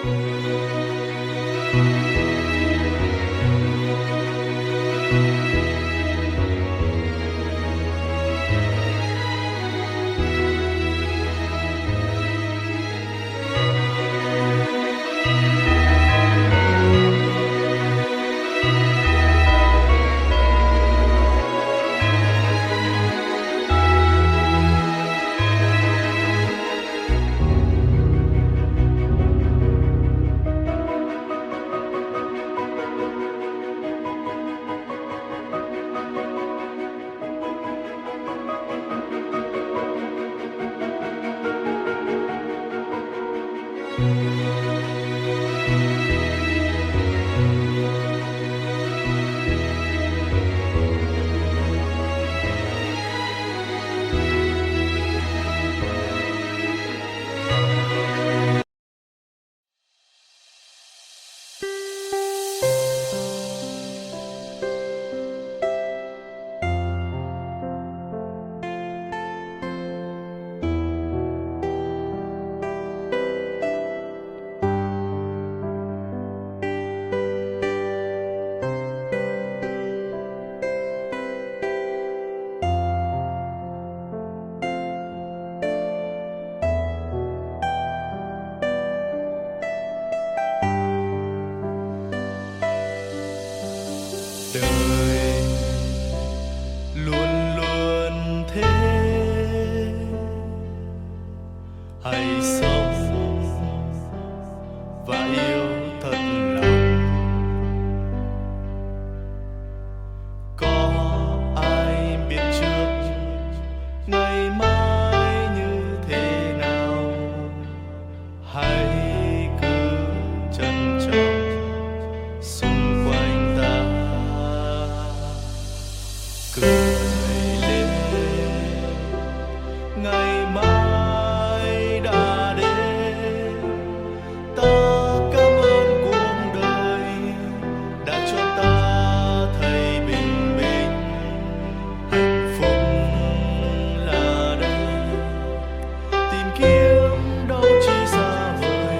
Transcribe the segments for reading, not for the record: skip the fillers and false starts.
Đời luôn luôn thế, hãy sống và yêu thật lòng. Có ai biết trước ngày mai như thế nào, hãy cứ trân trọng xung quanh ta. Cười lên, ngày mai đã đến. Ta cảm ơn cuộc đời đã cho ta thấy bình minh. Hạnh phúc là đây, tìm kiếm đâu chỉ xa vời.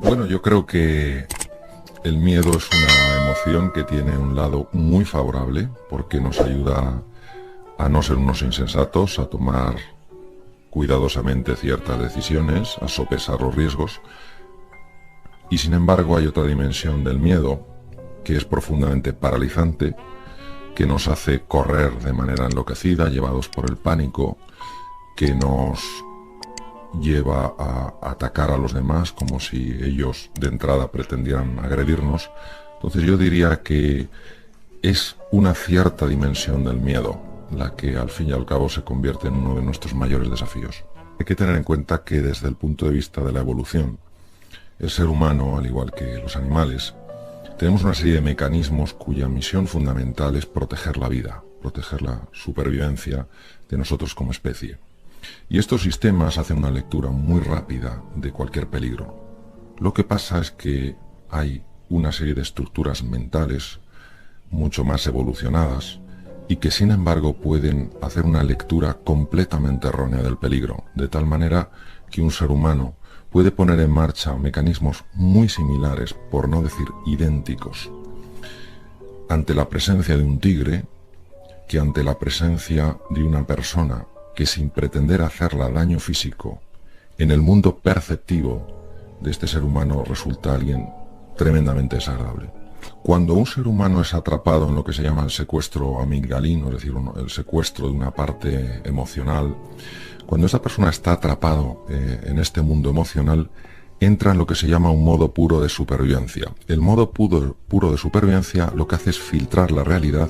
Bueno, yo creo que el miedo es una emoción que tiene un lado muy favorable porque nos ayuda a no ser unos insensatos, a tomar cuidadosamente ciertas decisiones, a sopesar los riesgos. Y sin embargo hay otra dimensión del miedo que es profundamente paralizante, que nos hace correr de manera enloquecida, llevados por el pánico, que nos lleva a atacar a los demás como si ellos de entrada pretendieran agredirnos. Entonces yo diría que es una cierta dimensión del miedo la que al fin y al cabo se convierte en uno de nuestros mayores desafíos. Hay que tener en cuenta que desde el punto de vista de la evolución, el ser humano, al igual que los animales, tenemos una serie de mecanismos cuya misión fundamental es proteger la vida, proteger la supervivencia de nosotros como especie. Y estos sistemas hacen una lectura muy rápida de cualquier peligro. Lo que pasa es que hay una serie de estructuras mentales mucho más evolucionadas y que sin embargo pueden hacer una lectura completamente errónea del peligro, de tal manera que un ser humano puede poner en marcha mecanismos muy similares, por no decir idénticos, ante la presencia de un tigre, que ante la presencia de una persona que sin pretender hacerla daño físico, en el mundo perceptivo de este ser humano resulta alguien tremendamente desagradable. Cuando un ser humano es atrapado en lo que se llama el secuestro amigdalino, es decir, el secuestro de una parte emocional, cuando esta persona está atrapado en este mundo emocional, entra en lo que se llama un modo puro de supervivencia. El modo puro de supervivencia lo que hace es filtrar la realidad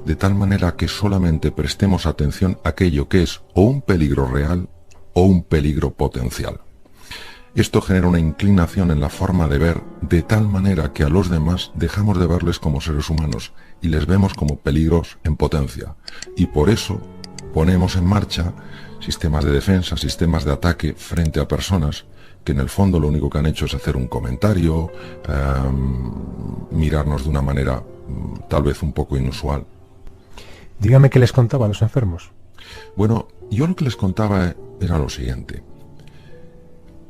de tal manera que solamente prestemos atención a aquello que es o un peligro real o un peligro potencial. Esto genera una inclinación en la forma de ver de tal manera que a los demás dejamos de verles como seres humanos y les vemos como peligros en potencia. Y por eso ponemos en marcha sistemas de defensa, sistemas de ataque frente a personas que en el fondo lo único que han hecho es hacer un comentario, mirarnos de una manera tal vez un poco inusual. Dígame qué les contaba a los enfermos. Bueno, yo lo que les contaba era lo siguiente.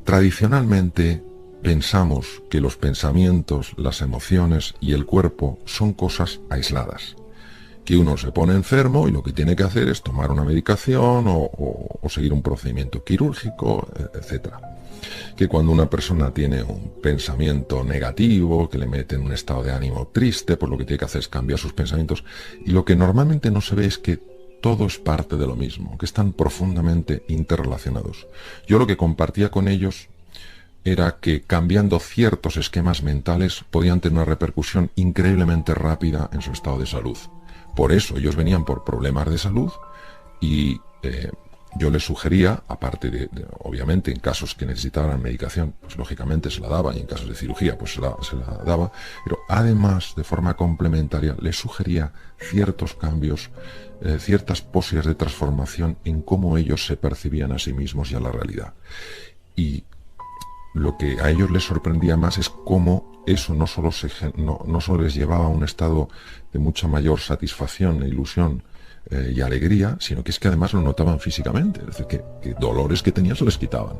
Tradicionalmente pensamos que los pensamientos, las emociones y el cuerpo son cosas aisladas. Que uno se pone enfermo y lo que tiene que hacer es tomar una medicación o seguir un procedimiento quirúrgico, etc. Que cuando una persona tiene un pensamiento negativo, que le mete en un estado de ánimo triste, pues lo que tiene que hacer es cambiar sus pensamientos. Y lo que normalmente no se ve es que todo es parte de lo mismo, que están profundamente interrelacionados. Yo lo que compartía con ellos era que cambiando ciertos esquemas mentales podían tener una repercusión increíblemente rápida en su estado de salud. Por eso ellos venían por problemas de salud y yo les sugería, aparte de obviamente en casos que necesitaran medicación, pues lógicamente se la daba, y en casos de cirugía pues se la daba, pero además de forma complementaria les sugería ciertos cambios, ciertas posibilidades de transformación en cómo ellos se percibían a sí mismos y a la realidad. Y lo que a ellos les sorprendía más es cómo eso no solo les llevaba a un estado de mucha mayor satisfacción e ilusión y alegría, sino que es que además lo notaban físicamente, es decir, que dolores que tenían se les quitaban.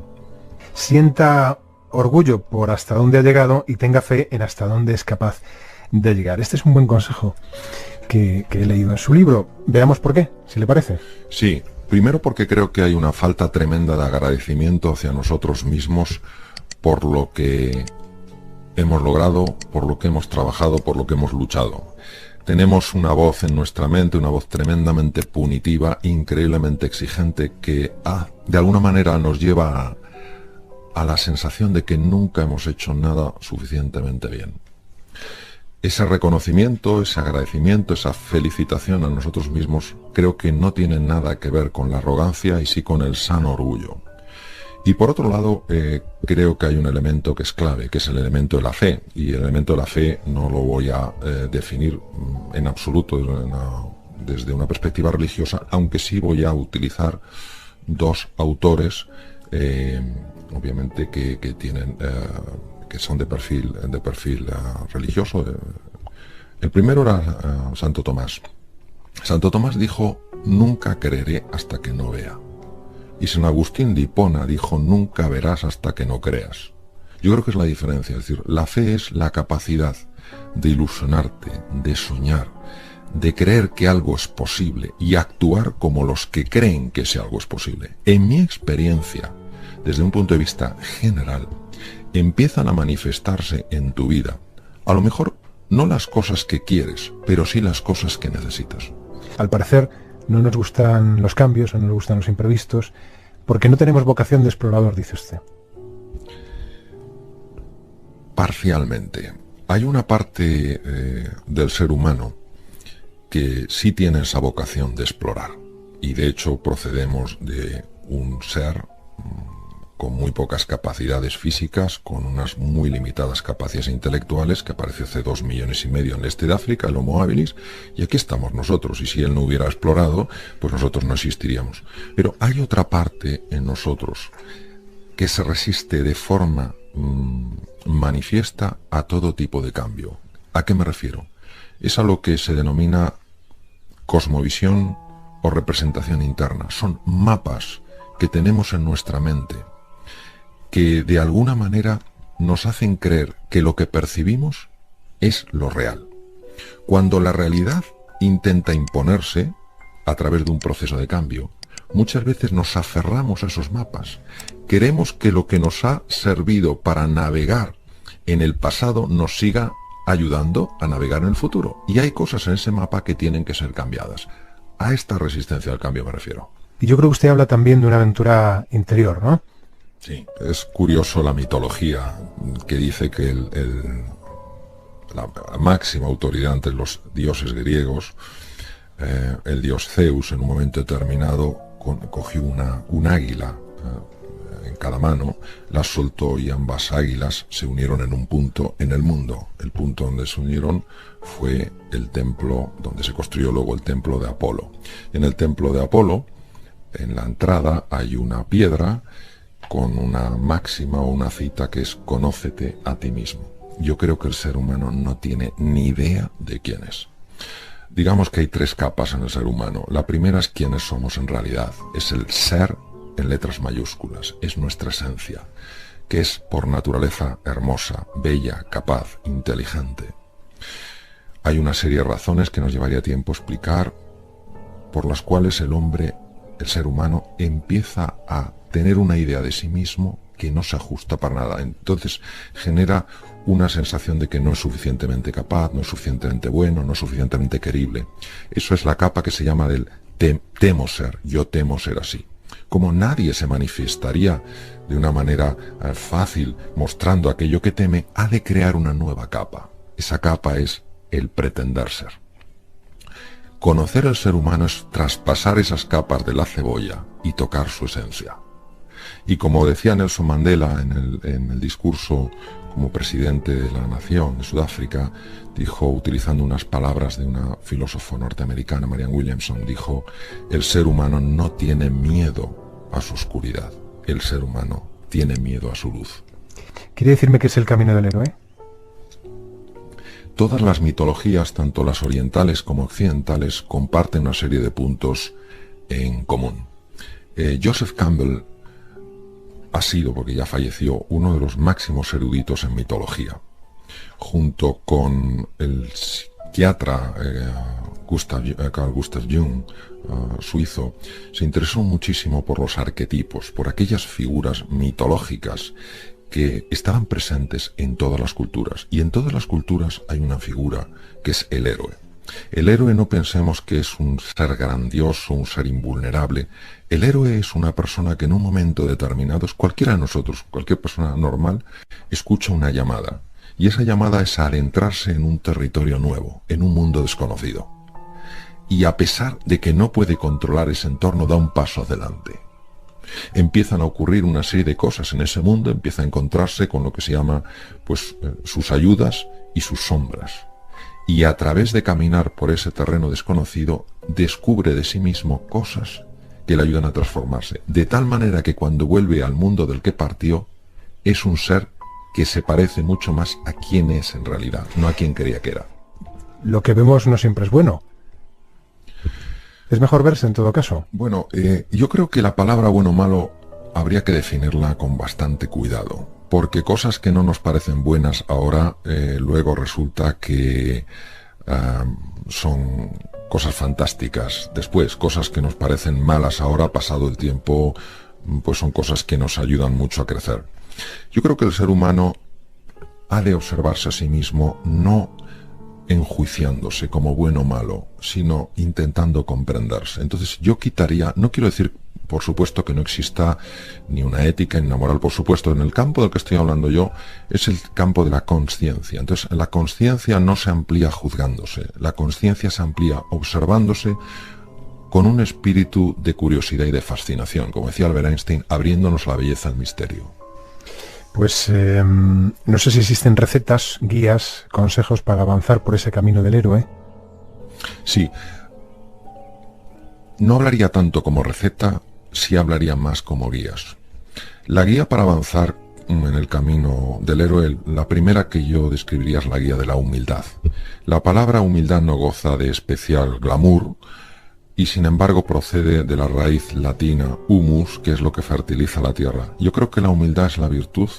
Sienta orgullo por hasta dónde ha llegado y tenga fe en hasta dónde es capaz de llegar. Este es un buen consejo que he leído en su libro. Veamos por qué, si le parece. Sí, primero porque creo que hay una falta tremenda de agradecimiento hacia nosotros mismos por lo que hemos logrado, por lo que hemos trabajado, por lo que hemos luchado. Tenemos una voz en nuestra mente, una voz tremendamente punitiva, increíblemente exigente, que de alguna manera nos lleva a la sensación de que nunca hemos hecho nada suficientemente bien. Ese reconocimiento, ese agradecimiento, esa felicitación a nosotros mismos, creo que no tiene nada que ver con la arrogancia y sí con el sano orgullo. Y por otro lado, creo que hay un elemento que es clave, que es el elemento de la fe. Y el elemento de la fe no lo voy a definir en absoluto desde una perspectiva religiosa, aunque sí voy a utilizar dos autores, obviamente que tienen, que son de perfil religioso. El primero era Santo Tomás. Santo Tomás dijo: nunca creeré hasta que no vea. Y San Agustín de Hipona dijo: nunca verás hasta que no creas. Yo creo que es la diferencia. Es decir, la fe es la capacidad de ilusionarte, de soñar, de creer que algo es posible y actuar como los que creen que ese algo es posible. En mi experiencia, desde un punto de vista general, empiezan a manifestarse en tu vida, a lo mejor no las cosas que quieres, pero sí las cosas que necesitas. Al parecer no nos gustan los cambios, no nos gustan los imprevistos, porque no tenemos vocación de explorador, dice usted. Parcialmente. Hay una parte del ser humano que sí tiene esa vocación de explorar. Y de hecho procedemos de un ser con muy pocas capacidades físicas, con unas muy limitadas capacidades intelectuales, que apareció hace 2,5 millones en el este de África, el Homo habilis, y aquí estamos nosotros, y si él no hubiera explorado, pues nosotros no existiríamos. Pero hay otra parte en nosotros que se resiste de forma manifiesta a todo tipo de cambio. ¿A qué me refiero? Es a lo que se denomina cosmovisión o representación interna. Son mapas que tenemos en nuestra mente, que de alguna manera nos hacen creer que lo que percibimos es lo real. Cuando la realidad intenta imponerse a través de un proceso de cambio, muchas veces nos aferramos a esos mapas. Queremos que lo que nos ha servido para navegar en el pasado nos siga ayudando a navegar en el futuro. Y hay cosas en ese mapa que tienen que ser cambiadas. A esta resistencia al cambio me refiero. Y yo creo que usted habla también de una aventura interior, ¿no? Sí, es curioso la mitología que dice que la máxima autoridad entre los dioses griegos, el dios Zeus, en un momento determinado cogió un águila en cada mano, la soltó y ambas águilas se unieron en un punto en el mundo. El punto donde se unieron fue el templo donde se construyó luego el templo de Apolo. En el templo de Apolo, en la entrada hay una piedra con una máxima o una cita que es: conócete a ti mismo. Yo creo que el ser humano no tiene ni idea de quién es. Digamos que hay 3 capas en el ser humano. La primera es quiénes somos en realidad. Es el ser en letras mayúsculas. Es nuestra esencia, que es por naturaleza hermosa, bella, capaz, inteligente. Hay una serie de razones que nos llevaría tiempo explicar, por las cuales el ser humano, empieza a tener una idea de sí mismo que no se ajusta para nada. Entonces genera una sensación de que no es suficientemente capaz, no es suficientemente bueno, no es suficientemente querible. Eso es la capa que se llama del temo ser, yo temo ser así. Como nadie se manifestaría de una manera fácil mostrando aquello que teme, ha de crear una nueva capa. Esa capa es el pretender ser. Conocer el ser humano es traspasar esas capas de la cebolla y tocar su esencia. Y como decía Nelson Mandela en el discurso como presidente de la nación de Sudáfrica, dijo, utilizando unas palabras de una filósofa norteamericana, Marianne Williamson, dijo: el ser humano no tiene miedo a su oscuridad, el ser humano tiene miedo a su luz. ¿Quiere decirme que es el camino del héroe? Todas las mitologías, tanto las orientales como occidentales, comparten una serie de puntos en común. Joseph Campbell ha sido, porque ya falleció, uno de los máximos eruditos en mitología. Junto con el psiquiatra Carl Gustav Jung, suizo, se interesó muchísimo por los arquetipos, por aquellas figuras mitológicas que estaban presentes en todas las culturas. Y en todas las culturas hay una figura que es el héroe. El héroe, no pensemos que es un ser grandioso, un ser invulnerable. El héroe es una persona que en un momento determinado, cualquiera de nosotros, cualquier persona normal, escucha una llamada. Y esa llamada es adentrarse en un territorio nuevo, en un mundo desconocido. Y a pesar de que no puede controlar ese entorno, da un paso adelante. Empiezan a ocurrir una serie de cosas en ese mundo, empieza a encontrarse con lo que se llama sus ayudas y sus sombras. Y a través de caminar por ese terreno desconocido, descubre de sí mismo cosas que le ayudan a transformarse. De tal manera que cuando vuelve al mundo del que partió, es un ser que se parece mucho más a quien es en realidad, no a quien creía que era. Lo que vemos no siempre es bueno. Es mejor verse en todo caso. Bueno, yo creo que la palabra bueno o malo habría que definirla con bastante cuidado. porque cosas que no nos parecen buenas ahora, luego resulta que son cosas fantásticas después. Cosas que nos parecen malas ahora, pasado el tiempo, pues son cosas que nos ayudan mucho a crecer. Yo creo que el ser humano ha de observarse a sí mismo no enjuiciándose como bueno o malo, sino intentando comprenderse. Entonces yo quitaría, no quiero decir por supuesto que no exista ni una ética ni una moral, por supuesto, en el campo del que estoy hablando yo es el campo de la consciencia. Entonces la consciencia no se amplía juzgándose, la consciencia se amplía observándose con un espíritu de curiosidad y de fascinación, como decía Albert Einstein, abriéndonos la belleza al misterio. Pues no sé si existen recetas, guías, consejos para avanzar por ese camino del héroe. Sí. No hablaría tanto como receta, sí hablaría más como guías. La guía para avanzar en el camino del héroe, la primera que yo describiría es la guía de la humildad. La palabra humildad no goza de especial glamour y sin embargo procede de la raíz latina humus, que es lo que fertiliza la tierra. Yo creo que la humildad es la virtud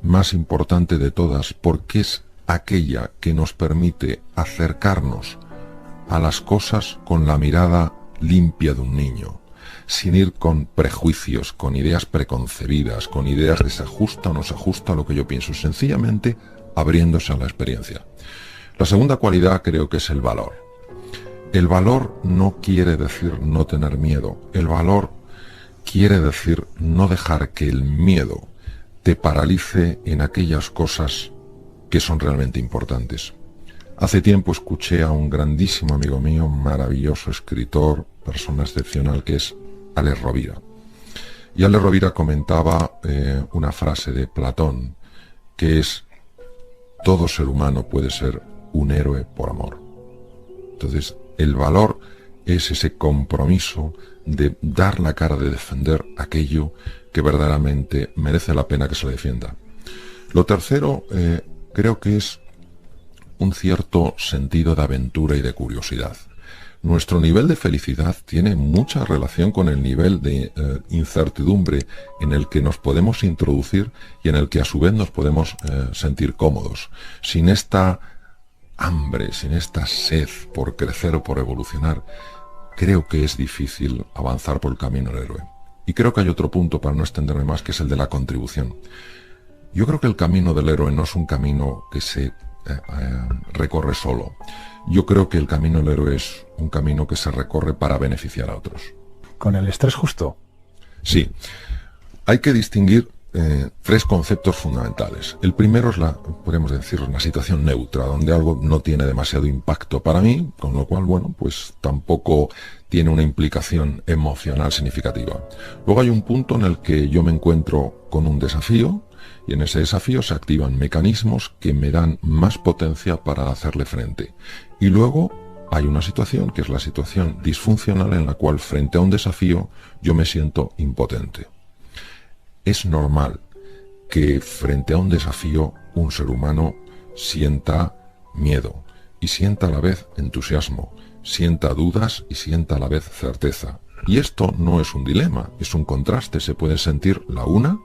más importante de todas porque es aquella que nos permite acercarnos a las cosas con la mirada limpia de un niño, sin ir con prejuicios, con ideas preconcebidas, con ideas de se ajusta o no se ajusta a lo que yo pienso, sencillamente abriéndose a la experiencia. La segunda cualidad creo que es el valor. El valor no quiere decir no tener miedo, el valor quiere decir no dejar que el miedo te paralice en aquellas cosas que son realmente importantes. Hace tiempo escuché a un grandísimo amigo mío, maravilloso escritor, persona excepcional, que es Alex Rovira. Y Alex Rovira comentaba una frase de Platón, que es: todo ser humano puede ser un héroe por amor. Entonces, el valor es ese compromiso de dar la cara, de defender aquello que verdaderamente merece la pena que se defienda. Lo tercero, creo que es un cierto sentido de aventura y de curiosidad. Nuestro nivel de felicidad tiene mucha relación con el nivel de incertidumbre en el que nos podemos introducir y en el que a su vez nos podemos sentir cómodos. Sin esta hambre, sin esta sed por crecer o por evolucionar, creo que es difícil avanzar por el camino del héroe. Y creo que hay otro punto, para no extenderme más, que es el de la contribución. Yo creo que el camino del héroe no es un camino que se recorre solo. Yo creo que el camino del héroe es un camino que se recorre para beneficiar a otros. ¿Con el estrés justo? Sí. Hay que distinguir tres conceptos fundamentales. El primero es podríamos decir, una situación neutra, donde algo no tiene demasiado impacto para mí, con lo cual, bueno, pues tampoco tiene una implicación emocional significativa. Luego hay un punto en el que yo me encuentro con un desafío, y en ese desafío se activan mecanismos que me dan más potencia para hacerle frente. Y luego hay una situación, que es la situación disfuncional, en la cual frente a un desafío yo me siento impotente. Es normal que frente a un desafío un ser humano sienta miedo y sienta a la vez entusiasmo, sienta dudas y sienta a la vez certeza. Y esto no es un dilema, es un contraste, se puede sentir la una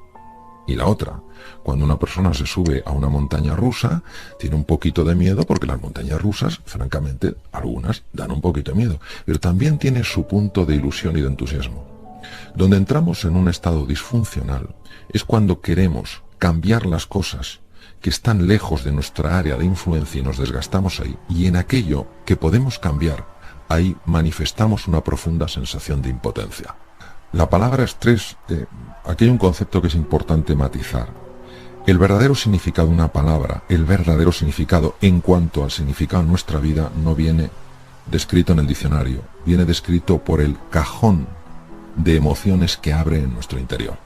y la otra. Cuando una persona se sube a una montaña rusa, tiene un poquito de miedo porque las montañas rusas, francamente, algunas dan un poquito de miedo, pero también tiene su punto de ilusión y de entusiasmo. Donde entramos en un estado disfuncional es cuando queremos cambiar las cosas que están lejos de nuestra área de influencia y nos desgastamos ahí, y en aquello que podemos cambiar, ahí manifestamos una profunda sensación de impotencia. La palabra estrés, aquí hay un concepto que es importante matizar. El verdadero significado de una palabra, el verdadero significado en cuanto al significado de nuestra vida, no viene descrito en el diccionario, viene descrito por el cajón de emociones que abre en nuestro interior.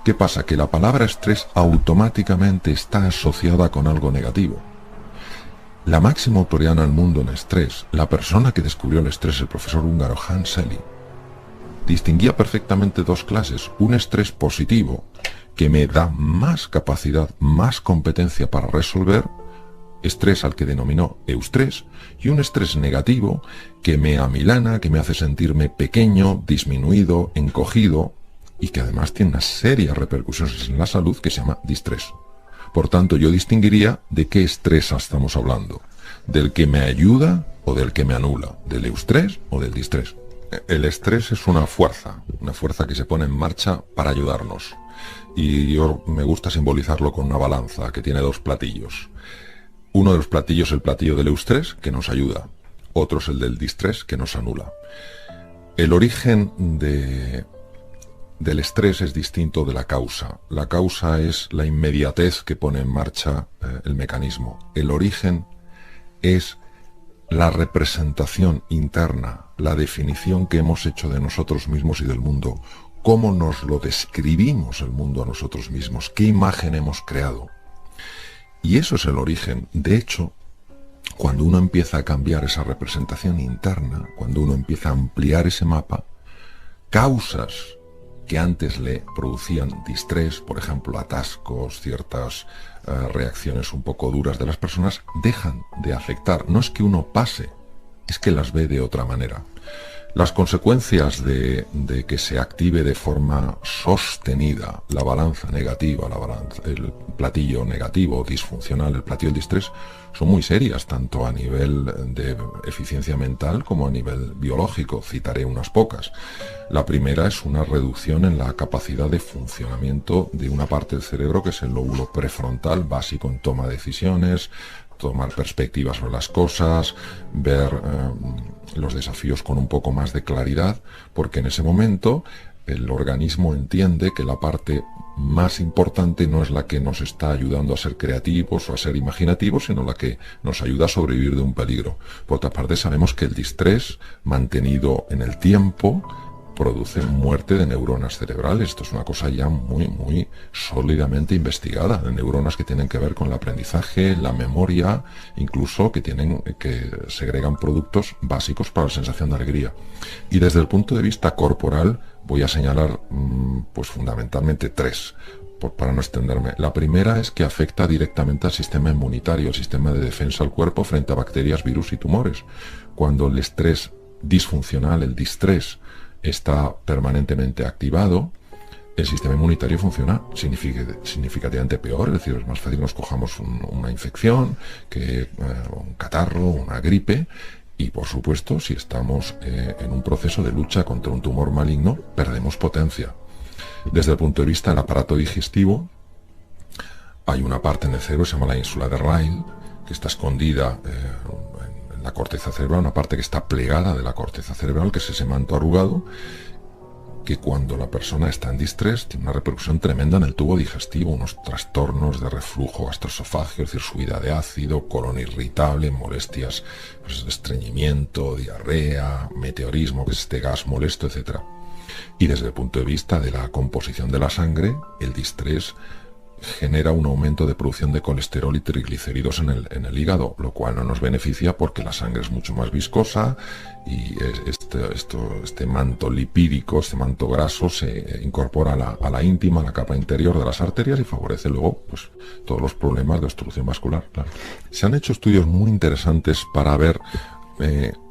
¿Qué pasa? Que la palabra estrés automáticamente está asociada con algo negativo. La máxima autoridad en el mundo en estrés, la persona que descubrió el estrés, el profesor húngaro Hans Selye, distinguía perfectamente dos clases: un estrés positivo, que me da más capacidad, más competencia para resolver, estrés al que denominó eustrés, y un estrés negativo que me amilana, que me hace sentirme pequeño, disminuido, encogido, y que además tiene unas serias repercusiones en la salud que se llama distrés. Por tanto, yo distinguiría de qué estrés estamos hablando. ¿Del que me ayuda o del que me anula? ¿Del eustrés o del distrés? El estrés es una fuerza que se pone en marcha para ayudarnos. Y yo me gusta simbolizarlo con una balanza que tiene dos platillos. Uno de los platillos es el platillo del eustrés, que nos ayuda. Otro es el del distrés, que nos anula. El origen del estrés es distinto de la causa. La causa es la inmediatez que pone en marcha el mecanismo. El origen es la representación interna, la definición que hemos hecho de nosotros mismos y del mundo. Cómo nos lo describimos el mundo a nosotros mismos. Qué imagen hemos creado. Y eso es el origen. De hecho, cuando uno empieza a cambiar esa representación interna, cuando uno empieza a ampliar ese mapa, causas que antes le producían distrés, por ejemplo, atascos, ciertas reacciones un poco duras de las personas, dejan de afectar. No es que uno pase, es que las ve de otra manera. Las consecuencias de que se active de forma sostenida la balanza negativa, el platillo negativo, disfuncional, el platillo del distrés, son muy serias, tanto a nivel de eficiencia mental como a nivel biológico. Citaré unas pocas. La primera es una reducción en la capacidad de funcionamiento de una parte del cerebro que es el lóbulo prefrontal, básico en toma de decisiones, tomar perspectivas sobre las cosas, ver los desafíos con un poco más de claridad, porque en ese momento el organismo entiende que la parte más importante no es la que nos está ayudando a ser creativos o a ser imaginativos, sino la que nos ayuda a sobrevivir de un peligro. Por otra parte, sabemos que el distrés mantenido en el tiempo produce muerte de neuronas cerebrales. Esto es una cosa ya muy sólidamente investigada, de neuronas que tienen que ver con el aprendizaje, la memoria, incluso que segregan productos básicos para la sensación de alegría. Y desde el punto de vista corporal voy a señalar pues fundamentalmente tres, para no extenderme. La primera es que afecta directamente al sistema inmunitario, al sistema de defensa del cuerpo frente a bacterias, virus y tumores. Cuando el estrés disfuncional, el distrés, está permanentemente activado, el sistema inmunitario funciona significativamente peor, es decir, es más fácil que nos cojamos una infección que un catarro, una gripe, y por supuesto, si estamos en un proceso de lucha contra un tumor maligno, perdemos potencia. Desde el punto de vista del aparato digestivo, hay una parte en el cerebro que se llama la ínsula de Ryle, que está escondida en la corteza cerebral, una parte que está plegada de la corteza cerebral, que es ese manto arrugado, que cuando la persona está en distrés tiene una repercusión tremenda en el tubo digestivo, unos trastornos de reflujo gastroesofágico, es decir, subida de ácido, colon irritable, molestias, pues, de estreñimiento, diarrea, meteorismo, que es este gas molesto, etc. Y desde el punto de vista de la composición de la sangre, el distrés genera un aumento de producción de colesterol y triglicéridos en el hígado, lo cual no nos beneficia porque la sangre es mucho más viscosa y este manto lipídico, este manto graso se incorpora a la íntima, a la capa interior de las arterias y favorece luego pues, todos los problemas de obstrucción vascular. Claro. Se han hecho estudios muy interesantes para ver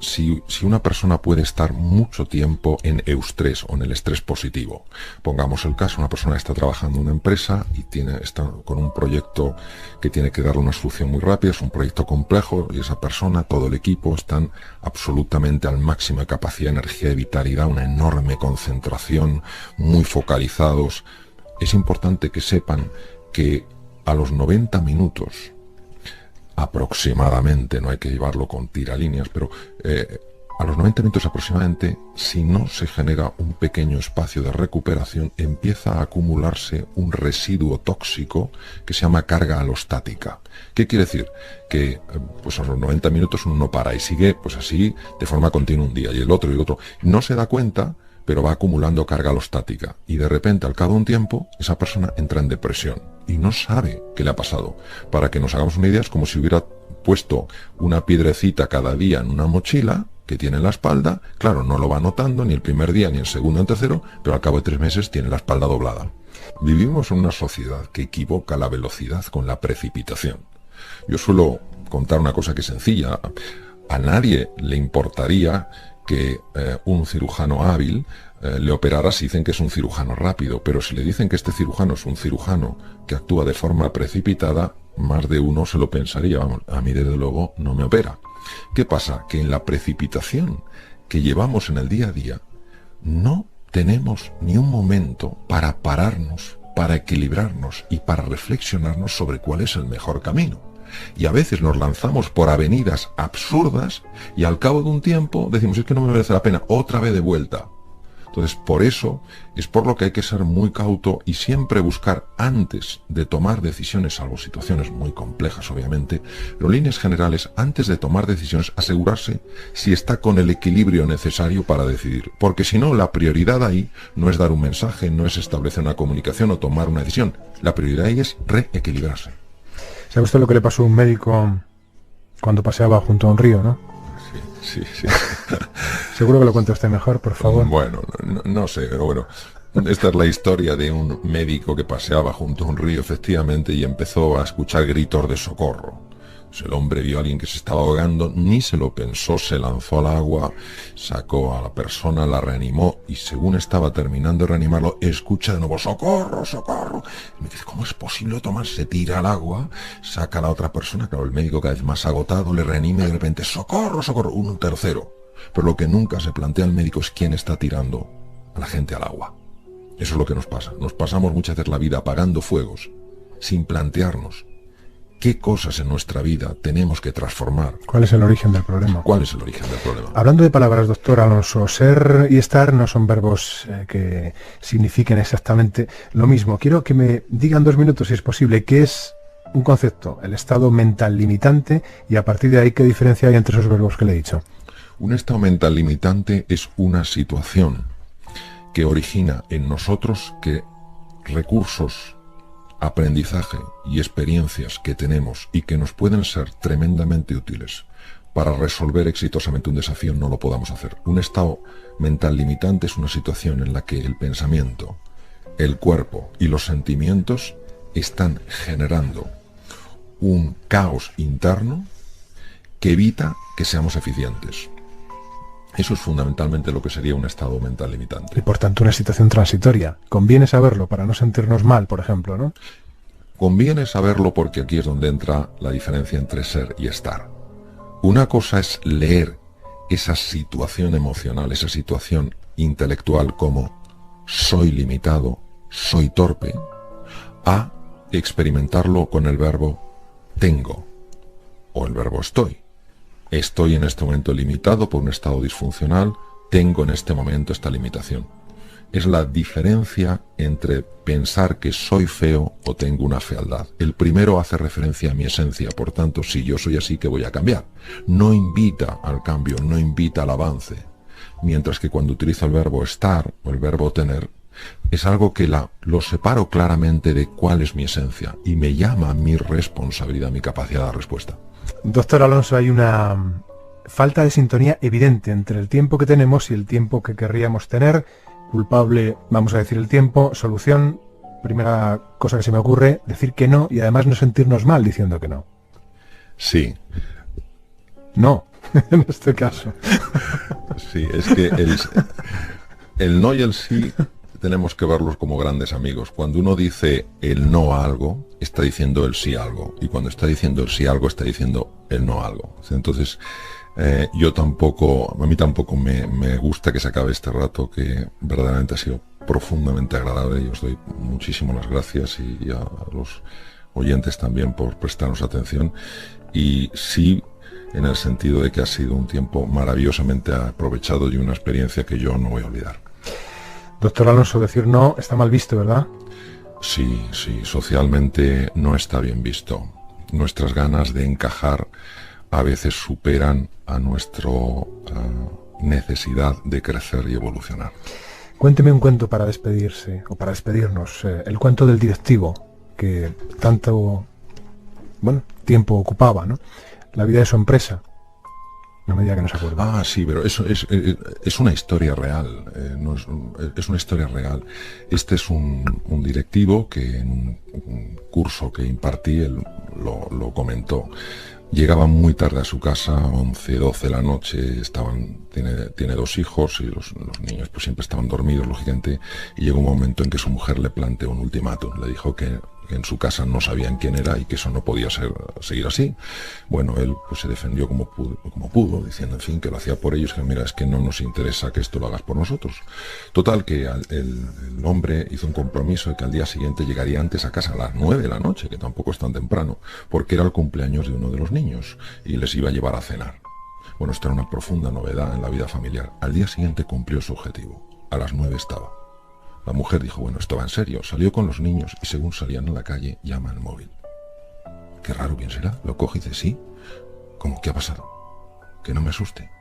si una persona puede estar mucho tiempo en eustrés o en el estrés positivo. Pongamos el caso, una persona está trabajando en una empresa y está con un proyecto que tiene que darle una solución muy rápida, es un proyecto complejo y esa persona, todo el equipo, están absolutamente al máximo de capacidad, energía y vitalidad, una enorme concentración, muy focalizados. Es importante que sepan que a los 90 minutos aproximadamente, no hay que llevarlo con tiralíneas, pero a los 90 minutos aproximadamente, si no se genera un pequeño espacio de recuperación, empieza a acumularse un residuo tóxico que se llama carga alostática. ¿Qué quiere decir? Que pues a los 90 minutos uno no para y sigue pues así de forma continua un día y el otro y el otro. No se da cuenta, pero va acumulando carga alostática y de repente al cabo de un tiempo esa persona entra en depresión y no sabe qué le ha pasado. Para que nos hagamos una idea, es como si hubiera puesto una piedrecita cada día en una mochila que tiene en la espalda. Claro, no lo va notando ni el primer día, ni el segundo, ni el tercero, pero al cabo de 3 meses tiene la espalda doblada. Vivimos en una sociedad que equivoca la velocidad con la precipitación. Yo suelo contar una cosa que es sencilla. A nadie le importaría que un cirujano hábil le operara si dicen que es un cirujano rápido, pero si le dicen que este cirujano es un cirujano que actúa de forma precipitada, más de uno se lo pensaría, vamos, a mí desde luego no me opera. ¿Qué pasa? Que en la precipitación que llevamos en el día a día, no tenemos ni un momento para pararnos, para equilibrarnos y para reflexionarnos sobre cuál es el mejor camino. Y a veces nos lanzamos por avenidas absurdas y al cabo de un tiempo decimos, es que no me merece la pena, otra vez de vuelta. Entonces, por eso es por lo que hay que ser muy cauto y siempre buscar, antes de tomar decisiones, salvo situaciones muy complejas obviamente, pero en líneas generales, antes de tomar decisiones, asegurarse si está con el equilibrio necesario para decidir. Porque si no, la prioridad ahí no es dar un mensaje, no es establecer una comunicación o tomar una decisión. La prioridad ahí es reequilibrarse. ¿Sabe usted lo que le pasó a un médico cuando paseaba junto a un río, no? Sí. Seguro que lo cuenta usted mejor, por favor. Bueno, no sé, pero bueno. Esta es la historia de un médico que paseaba junto a un río, efectivamente, y empezó a escuchar gritos de socorro. El hombre vio a alguien que se estaba ahogando, ni se lo pensó, se lanzó al agua, sacó a la persona, la reanimó, y según estaba terminando de reanimarlo, escucha de nuevo, ¡socorro, socorro! Y me dice, ¿cómo es posible tomar? Se tira al agua, saca a la otra persona, claro, el médico cada vez más agotado, le reanima y de repente, ¡socorro, socorro! Un tercero. Pero lo que nunca se plantea el médico es quién está tirando a la gente al agua. Eso es lo que nos pasa. Nos pasamos muchas veces la vida apagando fuegos, sin plantearnos qué cosas en nuestra vida tenemos que transformar. ¿Cuál es el origen del problema? ¿Cuál es el origen del problema? Hablando de palabras, doctor Alonso, ser y estar no son verbos que signifiquen exactamente lo mismo. Quiero que me digan 2 minutos, si es posible, qué es un concepto, el estado mental limitante, y a partir de ahí, qué diferencia hay entre esos verbos que le he dicho. Un estado mental limitante es una situación que origina en nosotros que recursos, aprendizaje y experiencias que tenemos y que nos pueden ser tremendamente útiles para resolver exitosamente un desafío no lo podamos hacer. Un estado mental limitante es una situación en la que el pensamiento, el cuerpo y los sentimientos están generando un caos interno que evita que seamos eficientes. Eso es fundamentalmente lo que sería un estado mental limitante. Y por tanto una situación transitoria. Conviene saberlo para no sentirnos mal, por ejemplo, ¿no? Conviene saberlo porque aquí es donde entra la diferencia entre ser y estar. Una cosa es leer esa situación emocional, esa situación intelectual como soy limitado, soy torpe, a experimentarlo con el verbo tengo o el verbo estoy. Estoy en este momento limitado por un estado disfuncional, tengo en este momento esta limitación. Es la diferencia entre pensar que soy feo o tengo una fealdad. El primero hace referencia a mi esencia, por tanto, si yo soy así, ¿qué voy a cambiar? No invita al cambio, no invita al avance. Mientras que cuando utilizo el verbo estar o el verbo tener, es algo que lo separo claramente de cuál es mi esencia y me llama a mi responsabilidad, mi capacidad de respuesta. Doctor Alonso, hay una falta de sintonía evidente entre el tiempo que tenemos y el tiempo que querríamos tener. Culpable, vamos a decir el tiempo. Solución, primera cosa que se me ocurre, decir que no y además no sentirnos mal diciendo que no. Sí. No, en este caso. Sí, es que el no y el sí tenemos que verlos como grandes amigos. Cuando uno dice el no a algo, está diciendo el sí a algo. Y cuando está diciendo el sí a algo, está diciendo el no a algo. Entonces, a mí tampoco me gusta que se acabe este rato, que verdaderamente ha sido profundamente agradable. Y os doy muchísimas las gracias y a los oyentes también por prestarnos atención. Y sí, en el sentido de que ha sido un tiempo maravillosamente aprovechado y una experiencia que yo no voy a olvidar. Doctor Alonso, decir no está mal visto, ¿verdad? Sí, socialmente no está bien visto. Nuestras ganas de encajar a veces superan a nuestra necesidad de crecer y evolucionar. Cuénteme un cuento para despedirse, o para despedirnos. El cuento del directivo, que tanto, tiempo ocupaba, ¿no? La vida de su empresa. No me diga que no se acuerda. Ah, sí, pero eso es una historia real. Es una historia real. Este es un directivo que en un curso que impartí, él lo comentó. Llegaba muy tarde a su casa, 11, 12 de la noche, tiene 2 hijos y los niños pues siempre estaban dormidos, lógicamente, y llegó un momento en que su mujer le planteó un ultimátum, le dijo que en su casa no sabían quién era y que eso no podía seguir así. Bueno, él pues se defendió como pudo, diciendo, en fin, que lo hacía por ellos, que mira, es que no nos interesa que esto lo hagas por nosotros. Total, que el hombre hizo un compromiso de que al día siguiente llegaría antes a casa a las 9 de la noche, que tampoco es tan temprano, porque era el cumpleaños de uno de los niños y les iba a llevar a cenar. Bueno, esto era una profunda novedad en la vida familiar. Al día siguiente cumplió su objetivo. A las 9 estaba. La mujer dijo, bueno, esto va en serio. Salió con los niños y según salían a la calle, llama al móvil. Qué raro, ¿quién será? Lo coge y dice, sí. ¿Cómo? ¿Qué ha pasado? Que no me asuste.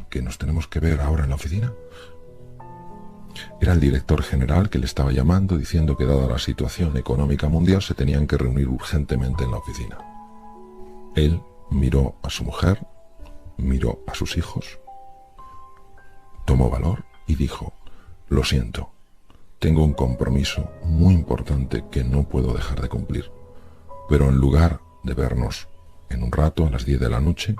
¿Que nos tenemos que ver ahora en la oficina? Era el director general que le estaba llamando diciendo que dada la situación económica mundial se tenían que reunir urgentemente en la oficina. Él miró a su mujer, miró a sus hijos, tomó valor y dijo, lo siento, tengo un compromiso muy importante que no puedo dejar de cumplir, pero en lugar de vernos en un rato a las 10 de la noche,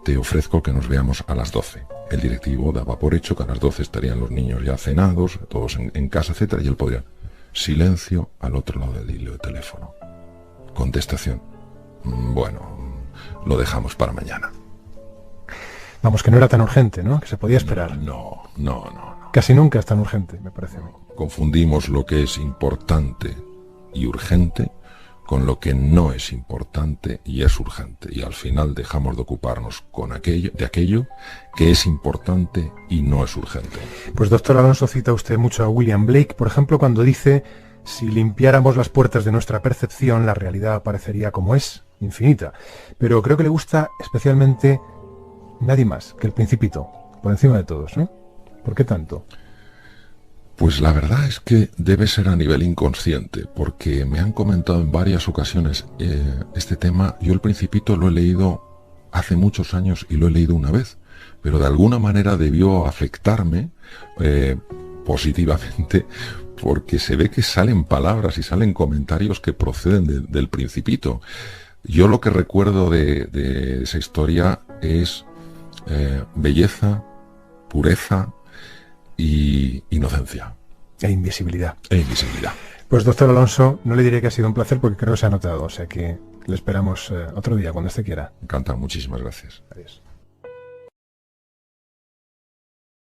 te ofrezco que nos veamos a las 12. El directivo daba por hecho que a las 12 estarían los niños ya cenados, todos en casa, etcétera, y él podría. Silencio al otro lado del hilo de teléfono. Contestación. Bueno, lo dejamos para mañana. Vamos, que no era tan urgente, ¿no? Que se podía esperar. No. Casi nunca es tan urgente, me parece a mí. Confundimos lo que es importante y urgente con lo que no es importante y es urgente. Y al final dejamos de ocuparnos de aquello que es importante y no es urgente. Pues doctor Alonso, cita usted mucho a William Blake, por ejemplo, cuando dice, si limpiáramos las puertas de nuestra percepción, la realidad aparecería como es, infinita. Pero creo que le gusta especialmente nadie más que El Principito, por encima de todos, ¿no? ¿Por qué tanto? Pues la verdad es que debe ser a nivel inconsciente, porque me han comentado en varias ocasiones este tema. Yo El Principito lo he leído hace muchos años y lo he leído una vez, pero de alguna manera debió afectarme positivamente, porque se ve que salen palabras y salen comentarios que proceden del Principito. Yo lo que recuerdo de esa historia es belleza, pureza y inocencia. E invisibilidad. Pues doctor Alonso, no le diré que ha sido un placer porque creo que se ha notado, o sea que le esperamos otro día cuando usted quiera. Encantado, muchísimas gracias. Adiós.